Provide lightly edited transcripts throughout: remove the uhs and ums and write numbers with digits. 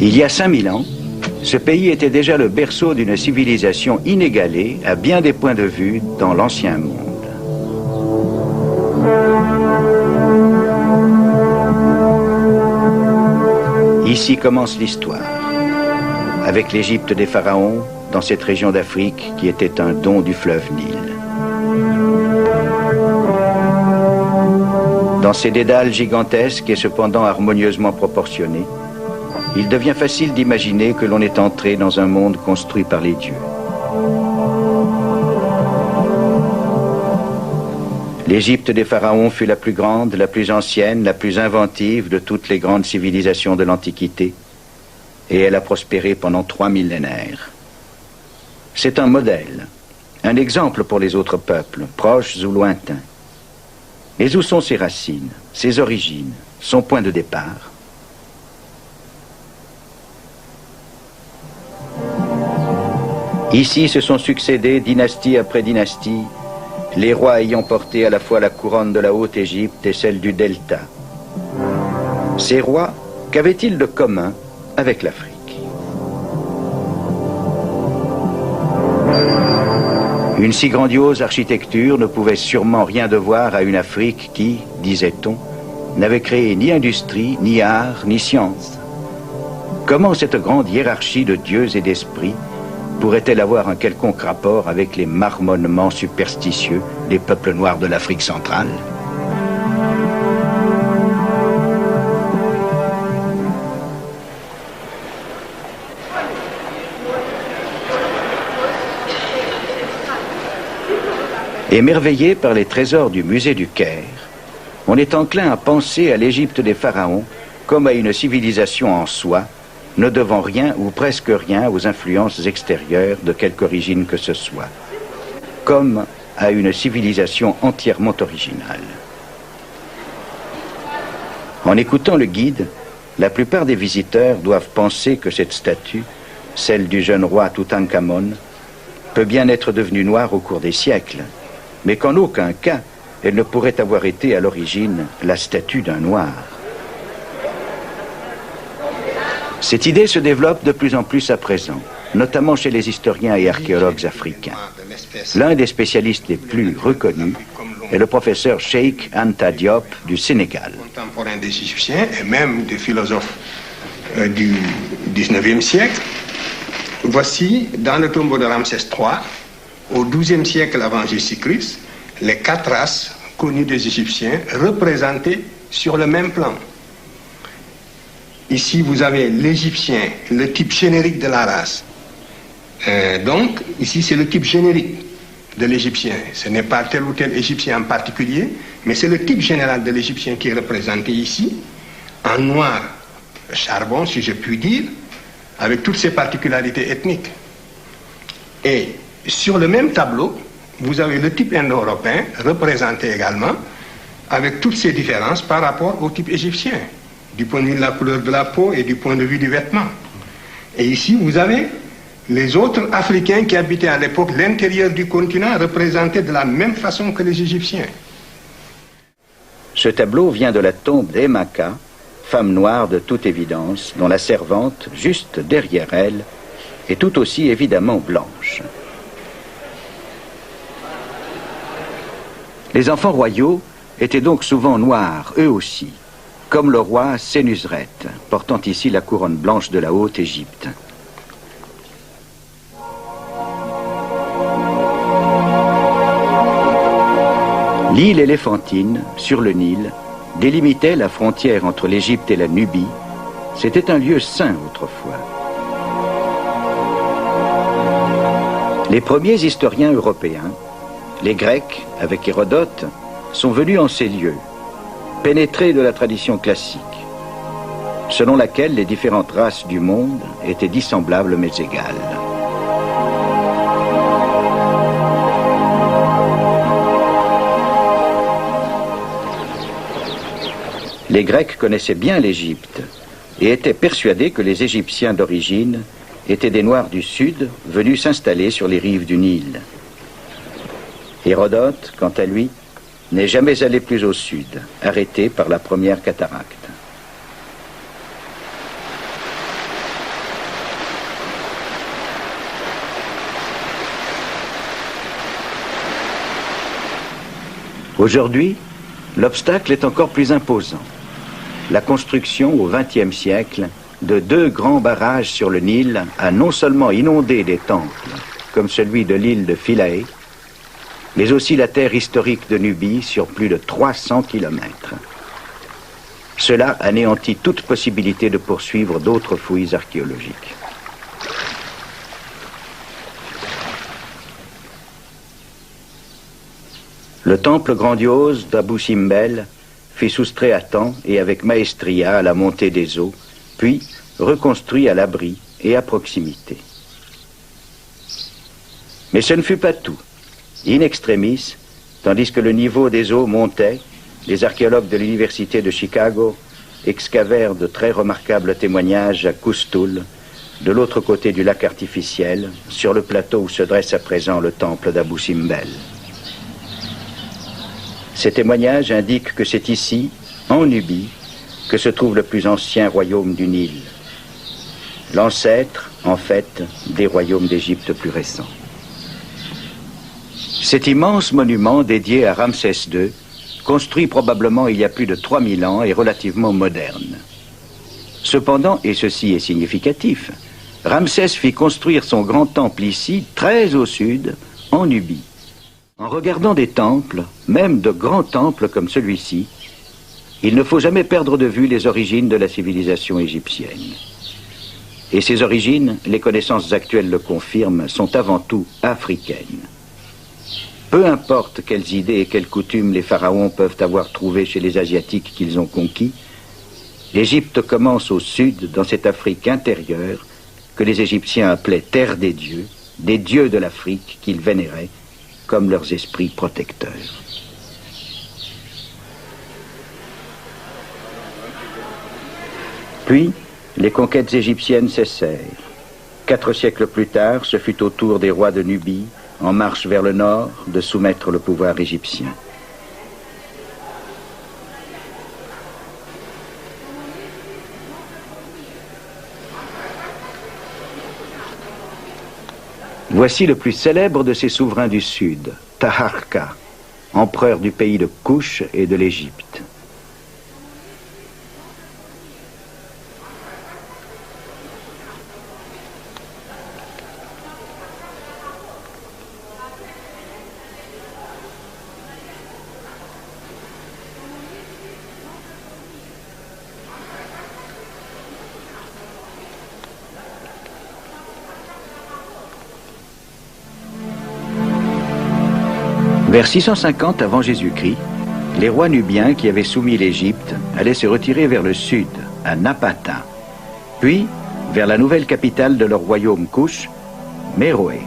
Il y a 5000 ans, ce pays était déjà le berceau d'une civilisation inégalée à bien des points de vue dans l'ancien monde. Ici commence l'histoire, avec l'Égypte des pharaons dans cette région d'Afrique qui était un don du fleuve Nil. Dans ces dédales gigantesques et cependant harmonieusement proportionnés, il devient facile d'imaginer que l'on est entré dans un monde construit par les dieux. L'Égypte des pharaons fut la plus grande, la plus ancienne, la plus inventive de toutes les grandes civilisations de l'Antiquité, et elle a prospéré pendant 3 millénaires. C'est un modèle, un exemple pour les autres peuples, proches ou lointains. Mais où sont ses racines, ses origines, son point de départ? Ici se sont succédés, dynastie après dynastie, les rois ayant porté à la fois la couronne de la Haute-Égypte et celle du Delta. Ces rois, qu'avaient-ils de commun avec l'Afrique? Une si grandiose architecture ne pouvait sûrement rien devoir à une Afrique qui, disait-on, n'avait créé ni industrie, ni art, ni science. Comment cette grande hiérarchie de dieux et d'esprits pourrait-elle avoir un quelconque rapport avec les marmonnements superstitieux des peuples noirs de l'Afrique centrale? Émerveillé par les trésors du musée du Caire, on est enclin à penser à l'Égypte des pharaons comme à une civilisation en soi, ne devant rien ou presque rien aux influences extérieures de quelque origine que ce soit, comme à une civilisation entièrement originale. En écoutant le guide, la plupart des visiteurs doivent penser que cette statue, celle du jeune roi Toutankhamon, peut bien être devenue noire au cours des siècles, mais qu'en aucun cas elle ne pourrait avoir été à l'origine la statue d'un noir. Cette idée se développe de plus en plus à présent, notamment chez les historiens et archéologues africains. L'un des spécialistes les plus reconnus est le professeur Cheikh Anta Diop du Sénégal. Contemporain des Égyptiens et même des philosophes du 19e siècle, voici dans le tombeau de Ramsès III, au XIIe siècle avant Jésus-Christ, les 4 races connues des Égyptiens représentées sur le même plan. Ici, vous avez l'Égyptien, le type générique de la race. Donc, ici, c'est le type générique de l'Égyptien. Ce n'est pas tel ou tel Égyptien en particulier, mais c'est le type général de l'Égyptien qui est représenté ici, en noir charbon, si je puis dire, avec toutes ses particularités ethniques. Et sur le même tableau, vous avez le type indo-européen représenté également, avec toutes ses différences par rapport au type égyptien, du point de vue de la couleur de la peau et du point de vue du vêtement. Et ici, vous avez les autres Africains qui habitaient à l'époque l'intérieur du continent, représentés de la même façon que les Égyptiens. Ce tableau vient de la tombe d'Emaka, femme noire de toute évidence, dont la servante, juste derrière elle, est tout aussi évidemment blanche. Les enfants royaux étaient donc souvent noirs, eux aussi, comme le roi Sénusret, portant ici la couronne blanche de la Haute-Égypte. L'île éléphantine, sur le Nil, délimitait la frontière entre l'Égypte et la Nubie. C'était un lieu saint autrefois. Les premiers historiens européens, les Grecs, avec Hérodote, sont venus en ces lieux, pénétrés de la tradition classique, selon laquelle les différentes races du monde étaient dissemblables mais égales. Les Grecs connaissaient bien l'Égypte et étaient persuadés que les Égyptiens d'origine étaient des Noirs du Sud venus s'installer sur les rives du Nil. Hérodote, quant à lui, n'est jamais allé plus au sud, arrêté par la première cataracte. Aujourd'hui, l'obstacle est encore plus imposant. La construction au XXe siècle de 2 grands barrages sur le Nil a non seulement inondé des temples, comme celui de l'île de Philae, mais aussi la terre historique de Nubie sur plus de 300 kilomètres. Cela anéantit toute possibilité de poursuivre d'autres fouilles archéologiques. Le temple grandiose d'Abou Simbel fut soustrait à temps et avec maestria à la montée des eaux, puis reconstruit à l'abri et à proximité. Mais ce ne fut pas tout. In extremis, tandis que le niveau des eaux montait, les archéologues de l'Université de Chicago excavèrent de très remarquables témoignages à Qustul, de l'autre côté du lac artificiel, sur le plateau où se dresse à présent le temple d'Abou Simbel. Ces témoignages indiquent que c'est ici, en Nubie, que se trouve le plus ancien royaume du Nil. L'ancêtre, en fait, des royaumes d'Égypte plus récents. Cet immense monument dédié à Ramsès II, construit probablement il y a plus de 3000 ans, est relativement moderne. Cependant, et ceci est significatif, Ramsès fit construire son grand temple ici, très au sud, en Nubie. En regardant des temples, même de grands temples comme celui-ci, il ne faut jamais perdre de vue les origines de la civilisation égyptienne. Et ces origines, les connaissances actuelles le confirment, sont avant tout africaines. Peu importe quelles idées et quelles coutumes les pharaons peuvent avoir trouvées chez les Asiatiques qu'ils ont conquis, l'Égypte commence au sud, dans cette Afrique intérieure, que les Égyptiens appelaient terre des dieux de l'Afrique qu'ils vénéraient comme leurs esprits protecteurs. Puis, les conquêtes égyptiennes cessèrent. 4 siècles plus tard, ce fut au tour des rois de Nubie, en marche vers le nord, de soumettre le pouvoir égyptien. Voici le plus célèbre de ces souverains du Sud, Taharqa, empereur du pays de Kouch et de l'Égypte. Vers 650 avant Jésus-Christ, les rois nubiens qui avaient soumis l'Égypte allaient se retirer vers le sud, à Napata, puis vers la nouvelle capitale de leur royaume Kouch, Méroé.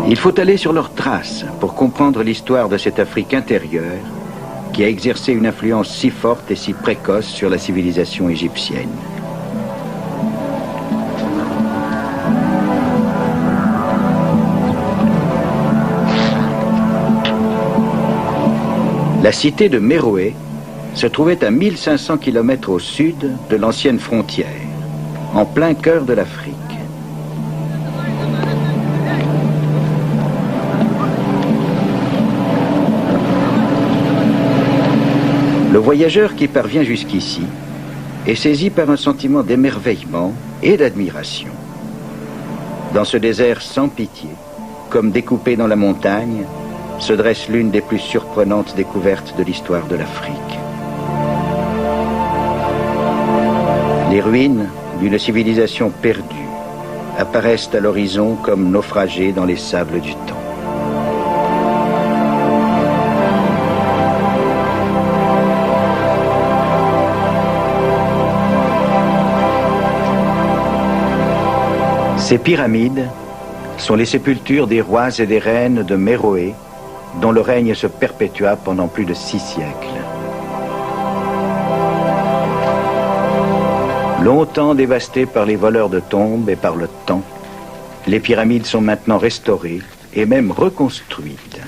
Il faut aller sur leurs traces pour comprendre l'histoire de cette Afrique intérieure qui a exercé une influence si forte et si précoce sur la civilisation égyptienne. La cité de Méroé se trouvait à 1500 km au sud de l'ancienne frontière, en plein cœur de l'Afrique. Le voyageur qui parvient jusqu'ici est saisi par un sentiment d'émerveillement et d'admiration. Dans ce désert sans pitié, comme découpé dans la montagne, se dresse l'une des plus surprenantes découvertes de l'histoire de l'Afrique. Les ruines d'une civilisation perdue apparaissent à l'horizon comme naufragées dans les sables du temps. Ces pyramides sont les sépultures des rois et des reines de Méroé, dont le règne se perpétua pendant plus de 6 siècles. Longtemps dévastées par les voleurs de tombes et par le temps, les pyramides sont maintenant restaurées et même reconstruites.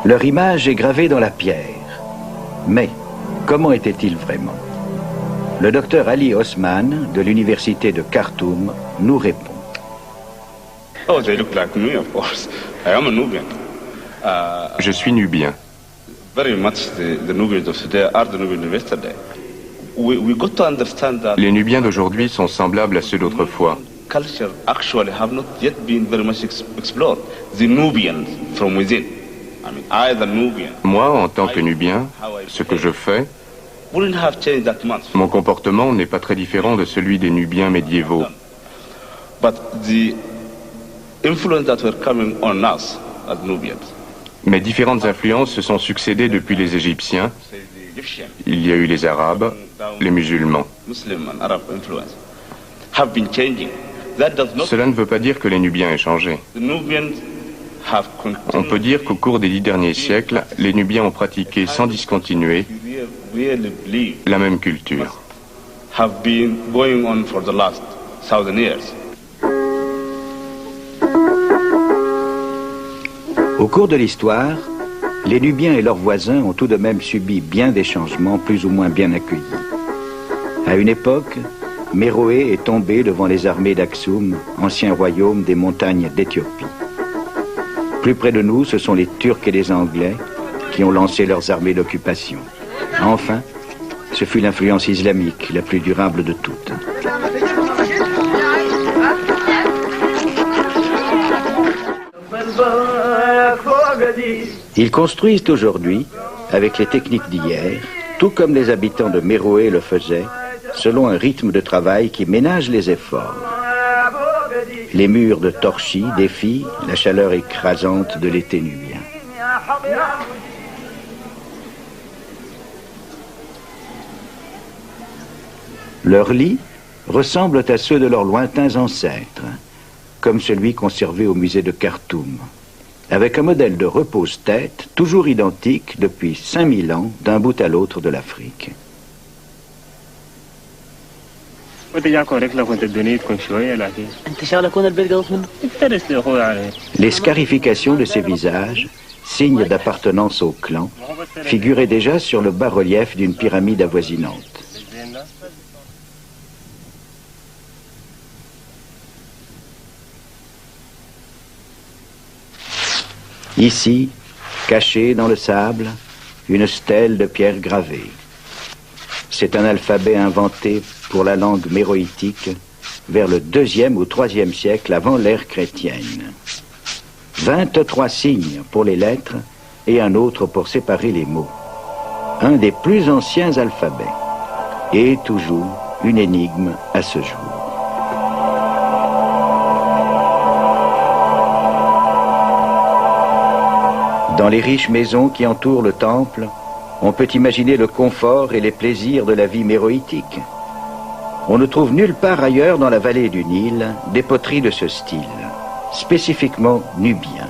Leur image est gravée dans la pierre. Mais comment était-il vraiment ? Le docteur Ali Osman de l'université de Khartoum nous répond. Oh, they look like me, of course. I am a Nubian. Je suis nubien. Very much the Nubians of today are the Nubians of yesterday. We got to understand that Les Nubiens d'aujourd'hui sont semblables à ceux d'autrefois. culture actually have not yet been very much explored. The Nubians from within. I mean, I, the Nubian, Moi, en tant que Nubien, ce que je fais, wouldn't have changed that much. mon comportement n'est pas très différent de celui des Nubiens médiévaux. But the influence that were coming on us as Nubians, Mais différentes influences se sont succédées depuis les Égyptiens. say the Egyptian, Il y a eu les Arabes, les musulmans. Muslim and Arab influence, have been changing. That does not. Cela ne veut pas dire que les Nubiens aient changé. The Nubians have On peut dire qu'au cours des 10 derniers siècles, les Nubiens ont pratiqué sans discontinuer really believe la même culture. have been going on for the last 1,000 years. Au cours de l'histoire, les Nubiens et leurs voisins ont tout de même subi bien des changements plus ou moins bien accueillis. À une époque, Méroé est tombé devant les armées d'Aksum, ancien royaume des montagnes d'Éthiopie. Plus près de nous, ce sont les Turcs et les Anglais qui ont lancé leurs armées d'occupation. Enfin, ce fut l'influence islamique la plus durable de toutes. Ils construisent aujourd'hui, avec les techniques d'hier, tout comme les habitants de Méroé le faisaient, selon un rythme de travail qui ménage les efforts. Les murs de torchis défient la chaleur écrasante de l'été nubien. Leurs lits ressemblent à ceux de leurs lointains ancêtres, comme celui conservé au musée de Khartoum, avec un modèle de repose-tête toujours identique depuis 5000 ans d'un bout à l'autre de l'Afrique. Les scarifications de ces visages, signes d'appartenance au clan, figuraient déjà sur le bas-relief d'une pyramide avoisinante. Ici, cachée dans le sable, une stèle de pierre gravée. C'est un alphabet inventé pour la langue méroïtique vers le 2e ou 3e siècle avant l'ère chrétienne. 23 signes pour les lettres et un autre pour séparer les mots. Un des plus anciens alphabets et toujours une énigme à ce jour. Dans les riches maisons qui entourent le temple, on peut imaginer le confort et les plaisirs de la vie méroïtique. On ne trouve nulle part ailleurs dans la vallée du Nil des poteries de ce style, spécifiquement nubien.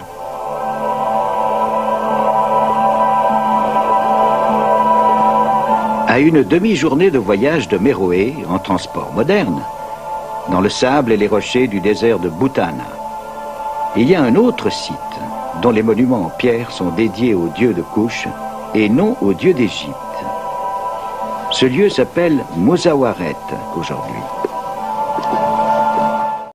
À une demi-journée de voyage de Méroé, en transport moderne, dans le sable et les rochers du désert de Boutana, il y a un autre site dont les monuments en pierre sont dédiés aux dieux de Couche et non aux dieux d'Égypte. Ce lieu s'appelle Mozawaret aujourd'hui.